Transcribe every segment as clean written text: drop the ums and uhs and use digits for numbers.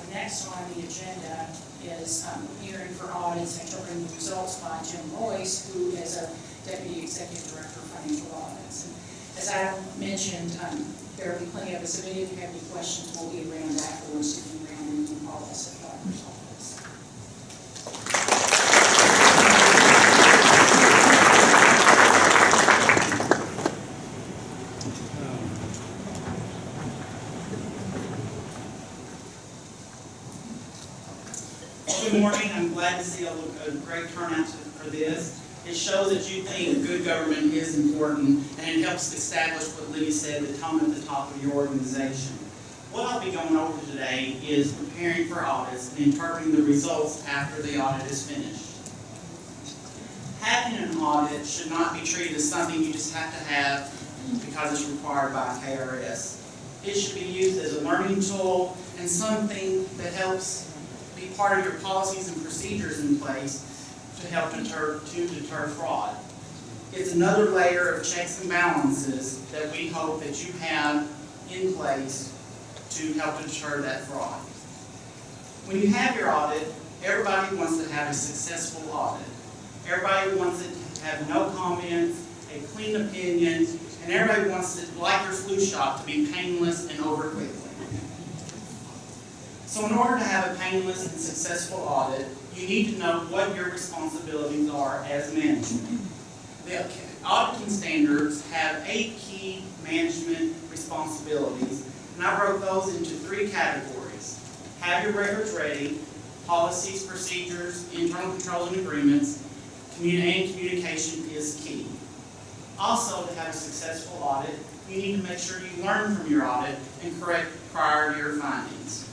Next on the agenda is hearing for audits and interpreting the results by Jim Royse, who is a Deputy Executive Director of Financial Audits. And as I mentioned, there will be plenty of us. If any of you have any questions, we'll be around afterwards. If you're around, you can call us at the auditor's office. Good morning. I'm glad to see a great turnout for this. It shows that you think good government is important, and it helps establish what Lee said, the tone at the top of your organization. What I'll be going over today is preparing for audits and interpreting the results after the audit is finished. Having an audit should not be treated as something you just have to have because it's required by KRS. It should be used as a learning tool and something that helps be part of your policies and procedures in place to help deter fraud. It's another layer of checks and balances that we hope that you have in place to help deter that fraud. When you have your audit, everybody wants to have a successful audit. Everybody wants it to have no comments, a clean opinion, and everybody wants it, like your flu shot, to be painless and over quickly. So in order to have a painless and successful audit, you need to know what your responsibilities are as management. The auditing standards have 8 key management responsibilities, and I broke those into 3 categories. Have your records ready, policies, procedures, internal controls and agreements, and communication is key. Also, to have a successful audit, you need to make sure you learn from your audit and correct prior year findings.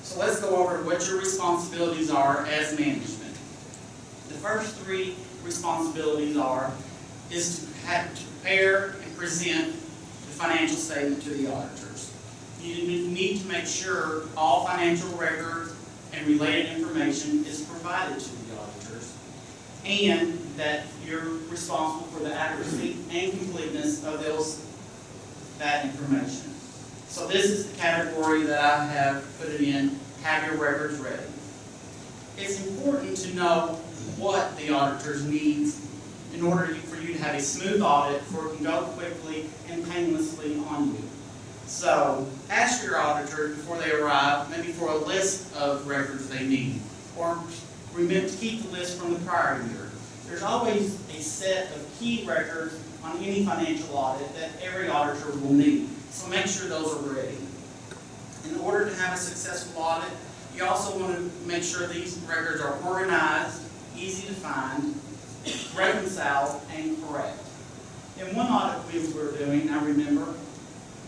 So let's go over what your responsibilities are as management. The first 3 responsibilities is to prepare and present the financial statement to the auditors. You need to make sure all financial records and related information is provided to the auditors, and that you're responsible for the accuracy and completeness of that information. So this is the category that I have put it in, have your records ready. It's important to know what the auditors needs in order for you to have a smooth audit, for it can go quickly and painlessly on you. So ask your auditor before they arrive, maybe for a list of records they need, or remember to keep the list from the prior year. There's always a set of key records on any financial audit that every auditor will need. So make sure those are ready. In order to have a successful audit, you also want to make sure these records are organized, easy to find, reconciled, and correct. In one audit we were doing, I remember,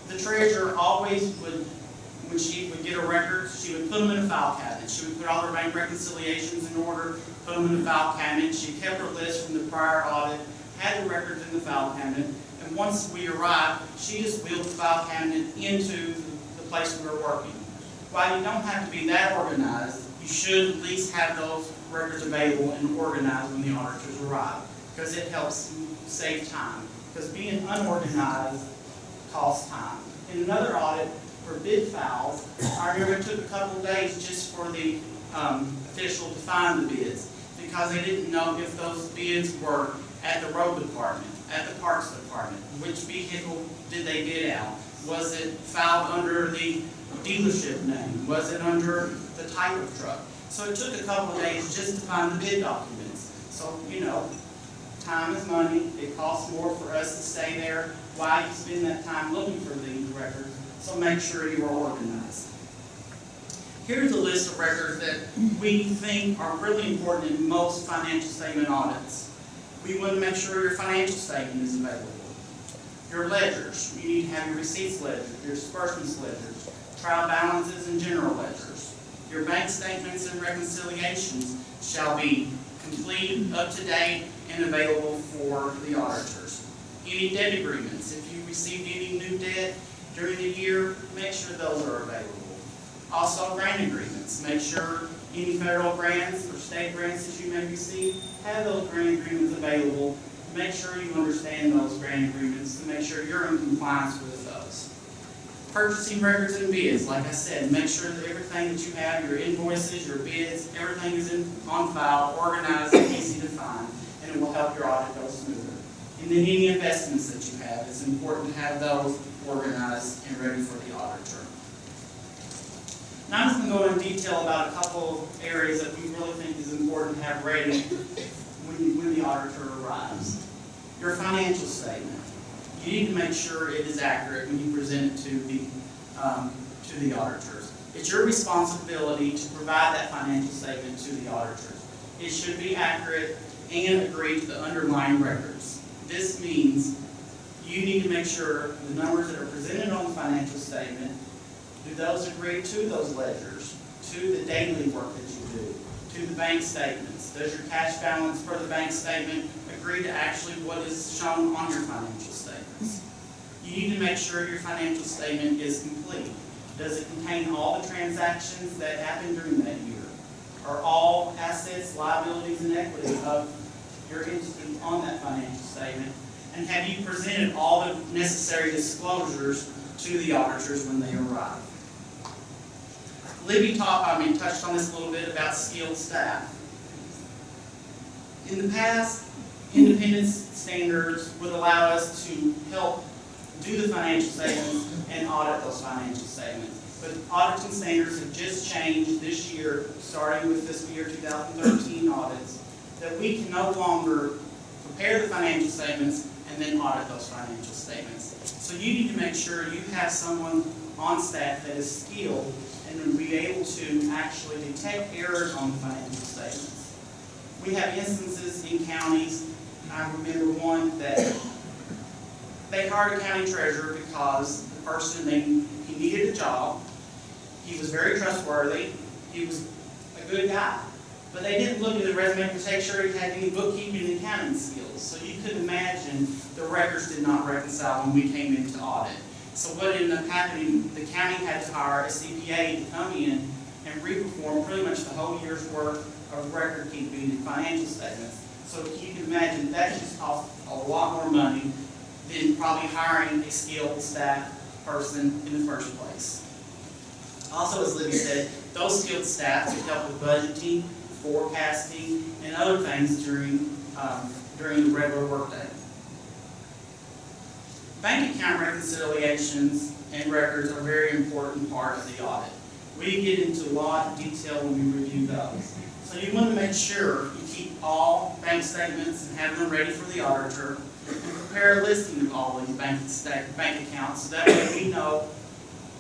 the treasurer always would, when she would get a record, she would put them in a file cabinet. She would put all her bank reconciliations in order, put them in the file cabinet. She kept her list from the prior audit, had the records in the file cabinet, and once we arrived, she just wheeled the file cabinet into the place we were working. While you don't have to be that organized, you should at least have those records available and organized when the auditors arrive, because it helps save time. Because being unorganized costs time. In another audit for bid files, I remember it took a couple of days just for the official to find the bids, because they didn't know if those bids were at the road department, at the parks department. Which vehicle did they bid out? Was it filed under the dealership name? Was it under the type of truck? So it took a couple of days just to find the bid documents. So, you know, time is money. It costs more for us to stay there while you spend that time looking for these records. So make sure you are organized. Here's a list of records that we think are really important in most financial statement audits. We want to make sure your financial statement is available. Your ledgers, you need to have your receipts ledger, your disbursements ledgers, trial balances and general ledgers. Your bank statements and reconciliations shall be complete, up to date, and available for the auditors. Any debt agreements, if you received any new debt during the year, make sure those are available. Also, grant agreements, make sure any federal grants or state grants that you may receive, have those grant agreements available. Make sure you understand those grant agreements to make sure you're in compliance with those. Purchasing records and bids, like I said, make sure that everything that you have, your invoices, your bids, everything is on file, organized, and easy to find, and it will help your audit go smoother. And then any investments that you have, it's important to have those organized and ready for the auditor. Now I'm just going to go into detail about a couple of areas that we really think is important to have ready when the auditor arrives. Your financial statement. You need to make sure it is accurate when you present it to the auditors. It's your responsibility to provide that financial statement to the auditors. It should be accurate and agree to the underlying records. This means you need to make sure the numbers that are presented on the financial statement, do those agree to those ledgers, to the daily work that you do, to the bank statements. Does your cash balance for the bank statement agree to actually what is shown on your financial statements? You need to make sure your financial statement is complete. Does it contain all the transactions that happened during that year? Are all assets, liabilities, and equity of your entity on that financial statement? And have you presented all the necessary disclosures to the auditors when they arrive? Libby touched on this a little bit about skilled staff. In the past, independent standards would allow us to help do the financial statements and audit those financial statements. But auditing standards have just changed this year, starting with fiscal year 2013 audits, that we can no longer prepare the financial statements and then audit those financial statements. So you need to make sure you have someone on staff that is skilled and will be able to actually detect errors on the financial statements. We have instances in counties. I remember one that they hired a county treasurer because the person, he needed a job. He was very trustworthy. He was a good guy. But they didn't look at his resume to make sure he had any bookkeeping and accounting skills. So you could imagine the records did not reconcile when we came into audit. So what ended up happening, the county had to hire a CPA to come in and re-perform pretty much the whole year's worth of record keeping and financial statements. So you can imagine that just cost a lot more money than probably hiring a skilled staff person in the first place. Also, as Libby said, those skilled staff can help with budgeting, forecasting, and other things during the regular workday. Bank account reconciliations and records are a very important part of the audit. We get into a lot of detail when we review those. So you want to make sure you keep all bank statements and have them ready for the auditor, and prepare a listing of all these bank accounts so that way we know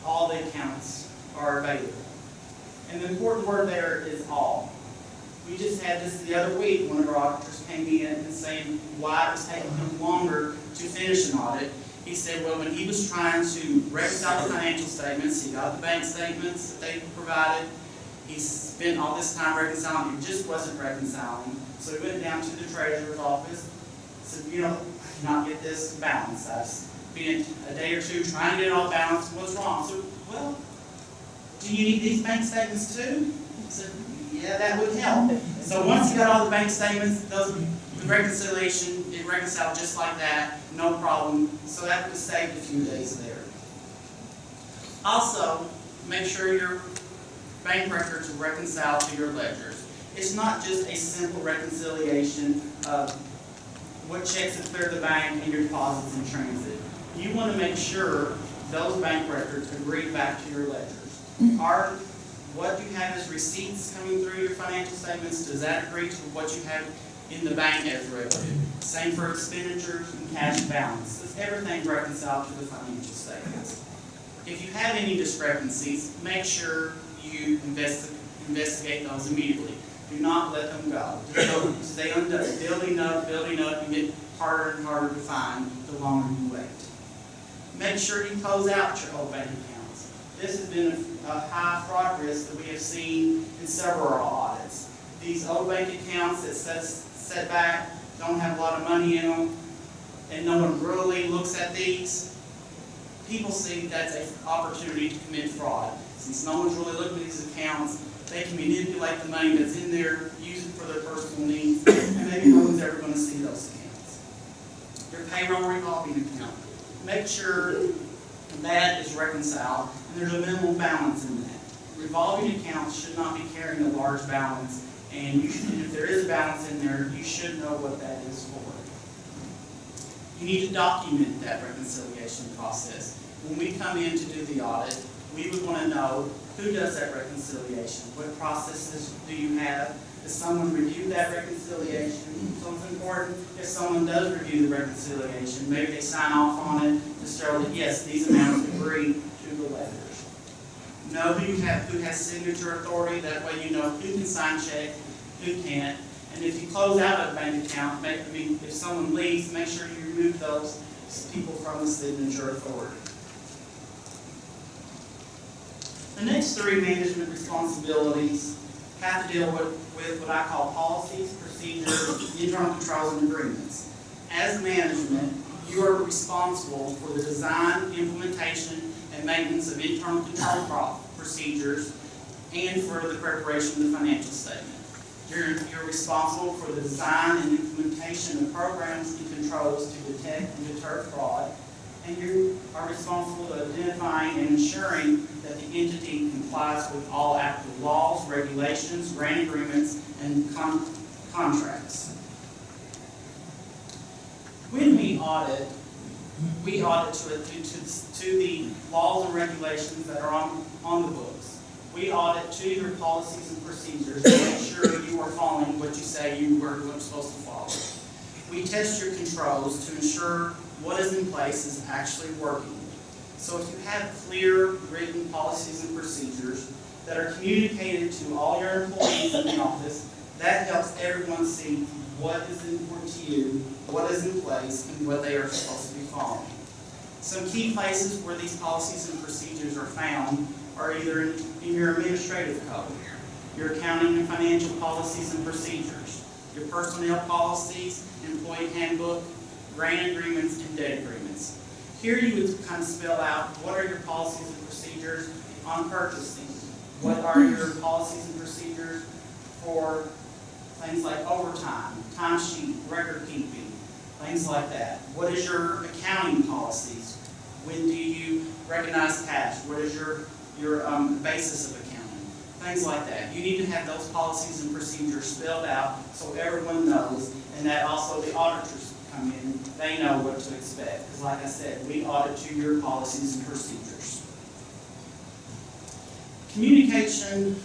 all the accounts are available. And the important word there is all. We just had this the other week. One of our auditors came in and saying why it was taking him longer to finish an audit. He said, well, when he was trying to reconcile the financial statements, he got the bank statements that they provided. He spent all this time reconciling. It just wasn't reconciling. So he went down to the treasurer's office. Said, you know, I cannot get this balanced. I've spent a day or two trying to get it all balanced. What's wrong? So, well, do you need these bank statements too? He said, yeah, that would help. So once he got all the bank statements, the reconciliation, it reconciled just like that, no problem. So that would have saved a few days there. Also, make sure your bank records are reconciled to your ledgers. It's not just a simple reconciliation of what checks have cleared the bank and your deposits in transit. You want to make sure those bank records agree back to your ledgers. What you have as receipts coming through your financial statements, does that agree to what you have in the bank as revenue? Same for expenditures and cash balance. Does everything reconcile to the financial statements? If you have any discrepancies, make sure you investigate those immediately. Do not let them go. Stay building up, and get harder and harder to find the longer you wait. Make sure you close out your old bank accounts. This has been a high fraud risk that we have seen in several audits. These old bank accounts that set back, don't have a lot of money in them, and no one really looks at these, people see that's an opportunity to commit fraud. Since no one's really looking at these accounts, they can manipulate the money that's in there, use it for their personal needs, and maybe no one's ever going to see those accounts. Your payroll revolving account. Make sure that is reconciled, and there's a minimal balance in that. Revolving accounts should not be carrying a large balance, and if there is a balance in there, you should know what that is for. You need to document that reconciliation process. When we come in to do the audit, we would want to know who does that reconciliation, what processes do you have, does someone review that reconciliation? So it's important if someone does review the reconciliation, maybe they sign off on it to show that yes, these amounts agree to the ledgers. Know who has signature authority, that way you know who can sign check, who can't. And if you close out a bank account, if someone leaves, make sure you remove those people from the signature authority. The next three management responsibilities have to deal with what I call policies, procedures, internal controls, and agreements. As management, you are responsible for the design, implementation, and maintenance of internal control procedures and for the preparation of the financial statement. You're responsible for the design and implementation of programs and controls to detect and deter fraud, and you are responsible for identifying and ensuring that the entity complies with all applicable laws, regulations, grant agreements, and contracts. When we audit to the laws and regulations that are on the books. We audit to your policies and procedures to make sure you are following what you say you were supposed to follow. We test your controls to ensure what is in place is actually working. So if you have clear written policies and procedures that are communicated to all your employees in the office, that helps everyone see what is important to you, what is in place, and what they are supposed to be following. Some key places where these policies and procedures are found are either in your administrative code, your accounting and financial policies and procedures, your personnel policies, employee handbook, grant agreements, and debt agreements. Here you would kind of spell out what are your policies and procedures on purchasing, what are your policies and procedures for things like overtime, timesheet, record keeping, things like that. What is your accounting policies? When do you recognize cash? What is your basis of accounting? Things like that. You need to have those policies and procedures spelled out so everyone knows, and that also the auditors come in, they know what to expect. Because like I said, we audit to your policies and procedures. Communication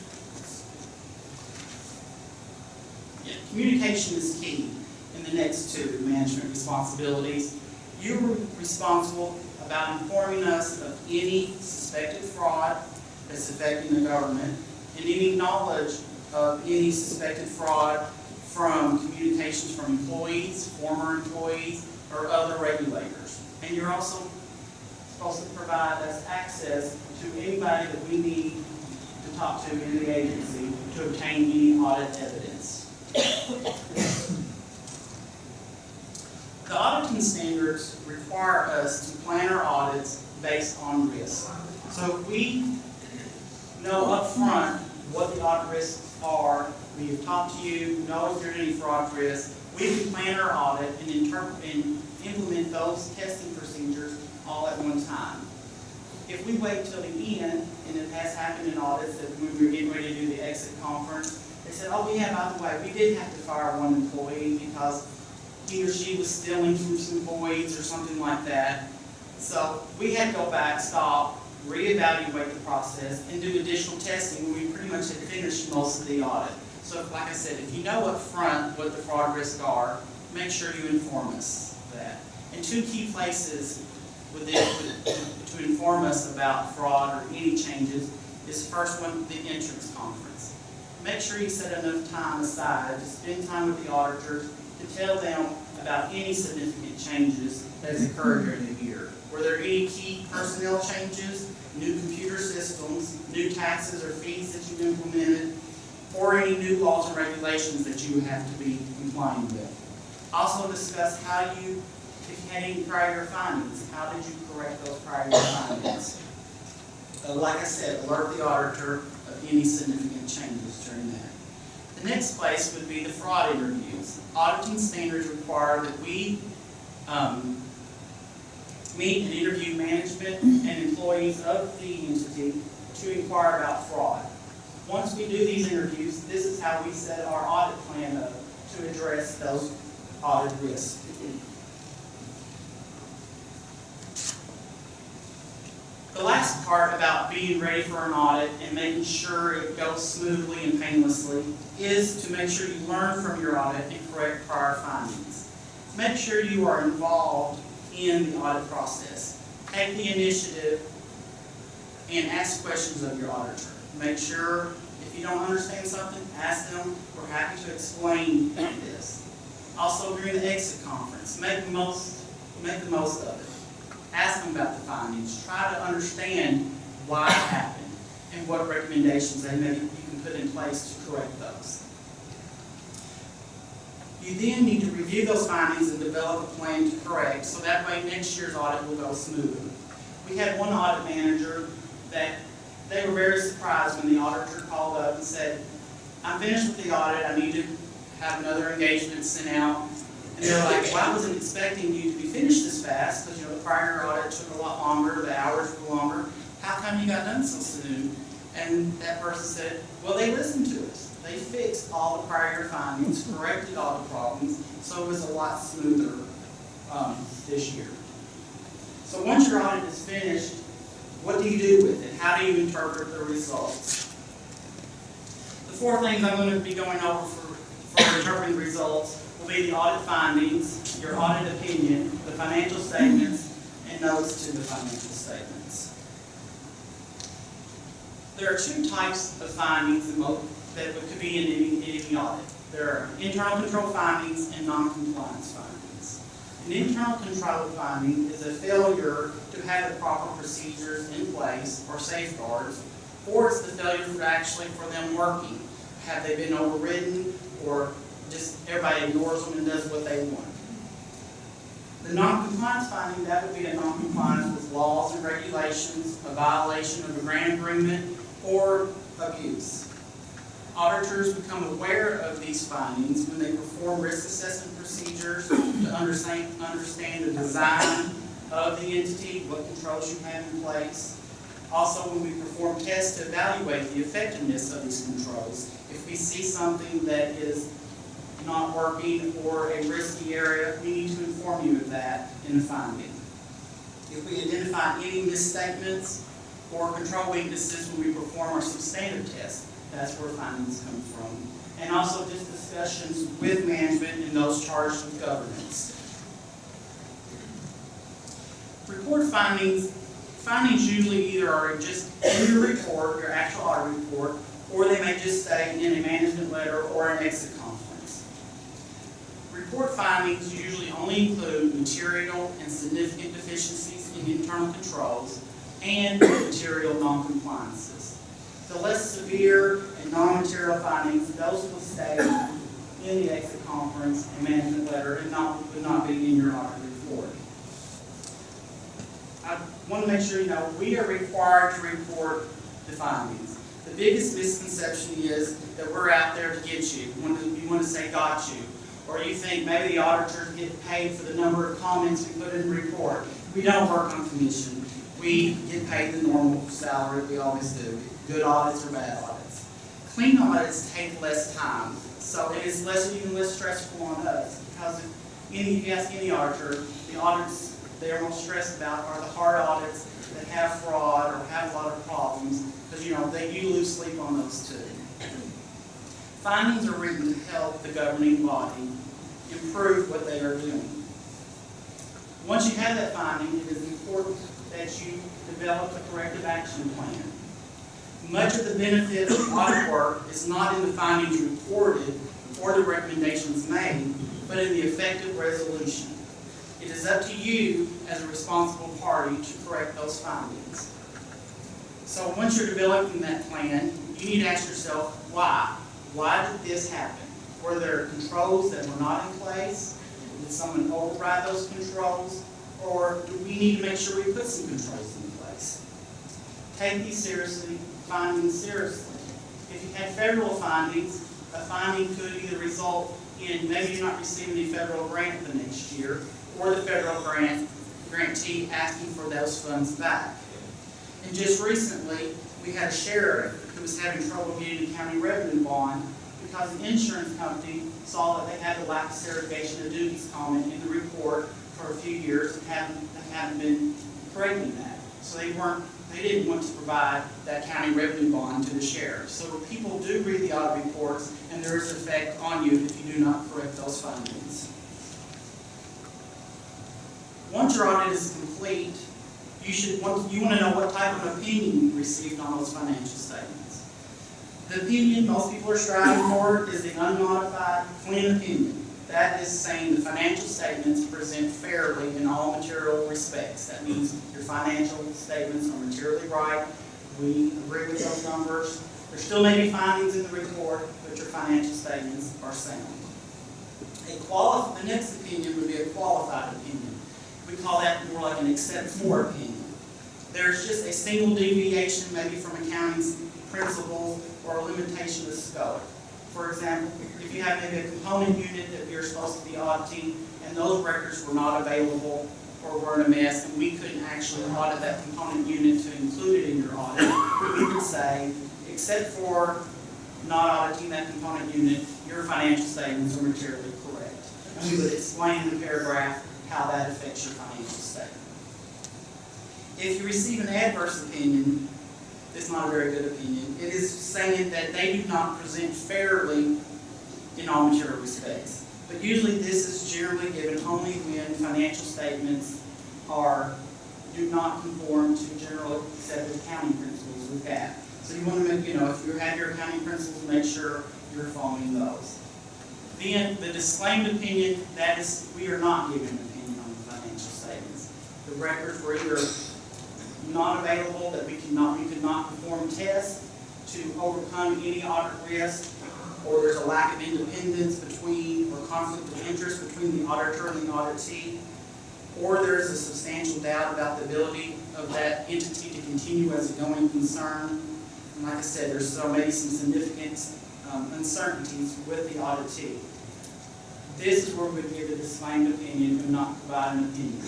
is key in the next two management responsibilities. You are responsible about informing us of any suspected fraud that's affecting the government and any knowledge of any suspected fraud from communications from employees, former employees, or other regulators. And you're also supposed to provide us access to anybody that we need to talk to in the agency to obtain any audit evidence. The auditing standards require us to plan our audits based on risk. So if we know up front what the audit risks are, we have talked to you, know if there's any fraud risk, we can plan our audit and implement those testing procedures all at one time. If we wait till the end, and it has happened in audits that when we were getting ready to do the exit conference, they said, oh yeah, by the way, we did have to fire one employee because he or she was stealing from some voids or something like that. So we had to go back, stop, reevaluate the process, and do additional testing when we pretty much had finished most of the audit. So like I said, if you know up front what the fraud risks are, make sure you inform us of that. And two key places to inform us about fraud or any changes is first one, the entrance conference. Make sure you set enough time aside to spend time with the auditors to tell them about any significant changes that has occurred during the year. Were there any key personnel changes, new computer systems, new taxes or fees that you implemented, or any new laws and regulations that you have to be complying with? Also discuss if you had any prior findings, how did you correct those prior findings? Like I said, alert the auditor of any significant changes during that. The next place would be the fraud interviews. Auditing standards require that we meet and interview management and employees of the entity to inquire about fraud. Once we do these interviews, this is how we set our audit plan up to address those audit risks. The last part about being ready for an audit and making sure it goes smoothly and painlessly is to make sure you learn from your audit and correct prior findings. Make sure you are involved in the audit process. Take the initiative and ask questions of your auditor. Make sure if you don't understand something, ask them. We're happy to explain this. Also during the exit conference, make the most of it. Ask them about the findings. Try to understand why it happened and what recommendations you can put in place to correct those. You then need to review those findings and develop a plan to correct, so that way next year's audit will go smoothly. We had one audit manager that they were very surprised when the auditor called up and said, I'm finished with the audit, I need to have another engagement sent out. And they're like, well, I wasn't expecting you to be finished this fast, because the prior audit took a lot longer, the hours were longer. How come you got done so soon? And that person said, well, they listened to us. They fixed all the prior findings, corrected all the problems, so it was a lot smoother this year. So once your audit is finished, what do you do with it? How do you interpret the results? The four things I'm going to be going over for interpreting the results will be the audit findings, your audit opinion, the financial statements, and notes to the financial statements. There are two types of findings that could be in any audit. There are internal control findings and non-compliance findings. An internal control finding is a failure to have the proper procedures in place or safeguards, or it's the failure for them working. Have they been overridden, or just everybody ignores them and does what they want? The non-compliance finding, that would be a non-compliance with laws and regulations, a violation of a grant agreement, or abuse. Auditors become aware of these findings when they perform risk assessment procedures to understand the design of the entity, what controls you have in place. Also, when we perform tests to evaluate the effectiveness of these controls, if we see something that is not working or a risky area, we need to inform you of that in the finding. If we identify any misstatements or control weaknesses when we perform our substantive tests, that's where findings come from. And also just discussions with management and those charged with governance. Report findings usually either are just in your report, your actual audit report, or they may just stay in a management letter or an exit conference. Report findings usually only include material and significant deficiencies in internal controls and material non-compliances. The less severe and non-material findings, those will stay in the exit conference and management letter and would not be in your audit report. I want to make sure you know we are required to report the findings. The biggest misconception is that we're out there to get you. You want to say got you. Or you think maybe the auditors get paid for the number of comments we put in the report. We don't work on commission. We get paid the normal salary we always do. Good audits or bad audits. Clean audits take less time, so it is even less stressful on us, because if you ask any auditor, the audits they are most stressed about are the hard audits that have fraud or have a lot of problems, because you lose sleep on those too. Findings are written to help the governing body improve what they are doing. Once you have that finding, it is important that you develop a corrective action plan. Much of the benefit of audit work is not in the findings reported or the recommendations made, but in the effective resolution. It is up to you as a responsible party to correct those findings. So once you're developing that plan, you need to ask yourself, why? Why did this happen? Were there controls that were not in place? Did someone override those controls? Or do we need to make sure we put some controls in place? Take these findings seriously. If you had federal findings, a finding could either result in maybe you're not receiving the federal grant the next year, or the federal grant grantee asking for those funds back. And just recently, we had a sheriff who was having trouble getting a county revenue bond because the insurance company saw that they had the lack of segregation of duties comment in the report for a few years and hadn't been correcting that. So they didn't want to provide that county revenue bond to the sheriff. So people do read the audit reports, and there is an effect on you if you do not correct those findings. Once your audit is complete, you want to know what type of opinion you received on those financial statements. The opinion most people are striving for is the unmodified, clean opinion. That is saying the financial statements present fairly in all material respects. That means your financial statements are materially right. We agree with those numbers. There still may be findings in the report, but your financial statements are sound. The next opinion would be a qualified opinion. We call that more like an except for opinion. There's just a single deviation, maybe from accounting principles or a limitation of scope. For example, if you have maybe a component unit that you're supposed to be auditing and those records were not available or were in a mess and we couldn't actually audit that component unit to include it in your audit, we would say, except for not auditing that component unit, your financial statements are materially correct. And we would explain in the paragraph how that affects your financial statement. If you receive an adverse opinion, it's not a very good opinion. It is saying that they do not present fairly in all material respects. But usually this is generally given only when financial statements do not conform to general accepted accounting principles with GAAP. So you want to make, if you have your accounting principles, make sure you're following those. Then the disclaimed opinion, that is, we are not giving an opinion on the financial statements. The records were either not available, that we could not perform tests to overcome any audit risk, or there's a lack of independence between, or conflict of interest between the auditor and the auditee, or there's a substantial doubt about the ability of that entity to continue as a going concern. And like I said, there's maybe some significant uncertainties with the auditee. This is where we would give a disclaimed opinion and not provide an opinion.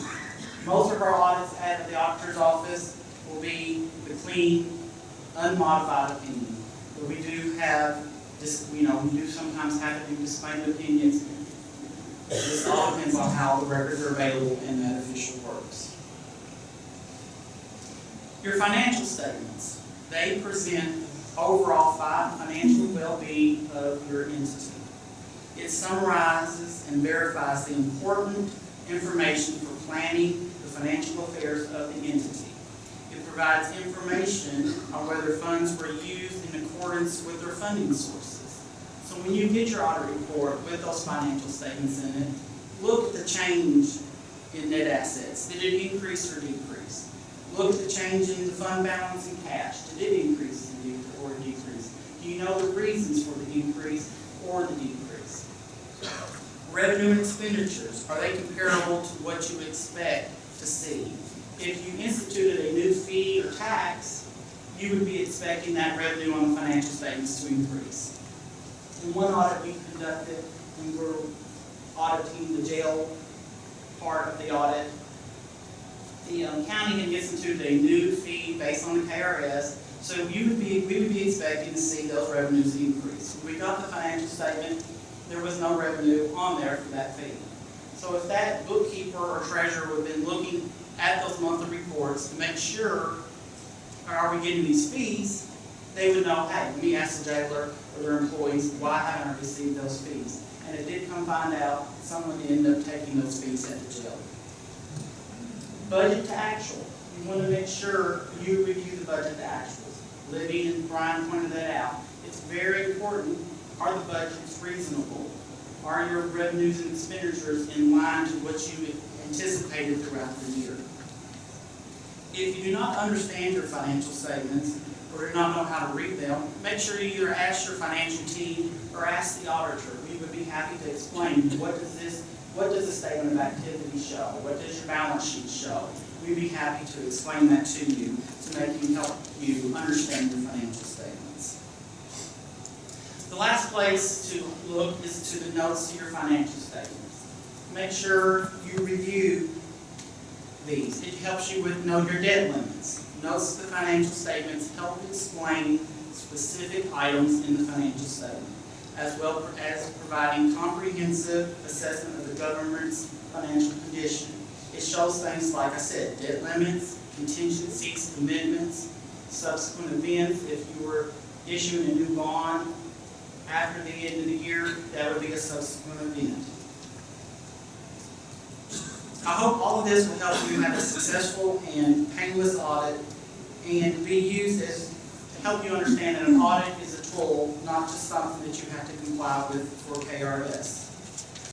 Most of our audits at the auditor's office will be the clean, unmodified opinion. But we do have this, we do sometimes have to do disclaimed opinions. This all depends on how the records are available and that official works. Your financial statements, they present overall financial well-being of your entity. It summarizes and verifies the important information for planning the financial affairs of the entity. It provides information on whether funds were used in accordance with their funding sources. So when you get your audit report with those financial statements in it, look at the change in net assets. Did it increase or decrease? Look at the change in the fund balance and cash. Did it increase or decrease? Do you know the reasons for the increase or the decrease? Revenue and expenditures, are they comparable to what you expect to see? If you instituted a new fee or tax, you would be expecting that revenue on the financial statements to increase. In one audit we conducted, we were auditing the jail part of the audit. The county had instituted a new fee based on the KRS, so we would be expecting to see those revenues increase. When we got the financial statement, there was no revenue on there for that fee. So if that bookkeeper or treasurer would have been looking at those monthly reports to make sure, are we getting these fees, they would know, hey, let me ask the jailer or their employees, why haven't I received those fees? And it did come find out someone ended up taking those fees at the jail. Budget to actual. You want to make sure you review the budget to actuals. Libby and Brian pointed that out. It's very important. Are the budgets reasonable? Are your revenues and expenditures in line to what you anticipated throughout the year? If you do not understand your financial statements or do not know how to read them, make sure you either ask your financial team or ask the auditor. We would be happy to explain what does the statement of activity show? What does your balance sheet show? We'd be happy to explain that to you to help you understand your financial statements. The last place to look is to the notes to your financial statements. Make sure you review these. It helps you with know your debt limits. Notes the financial statements help explain specific items in the financial statement, as well as providing comprehensive assessment of the government's financial condition. It shows things like I said, debt limits, contingencies, commitments, subsequent events. If you were issuing a new bond after the end of the year, that would be a subsequent event. I hope all of this will help you have a successful and painless audit and be used as to help you understand that an audit is a tool, not just something that you have to comply with for KRS.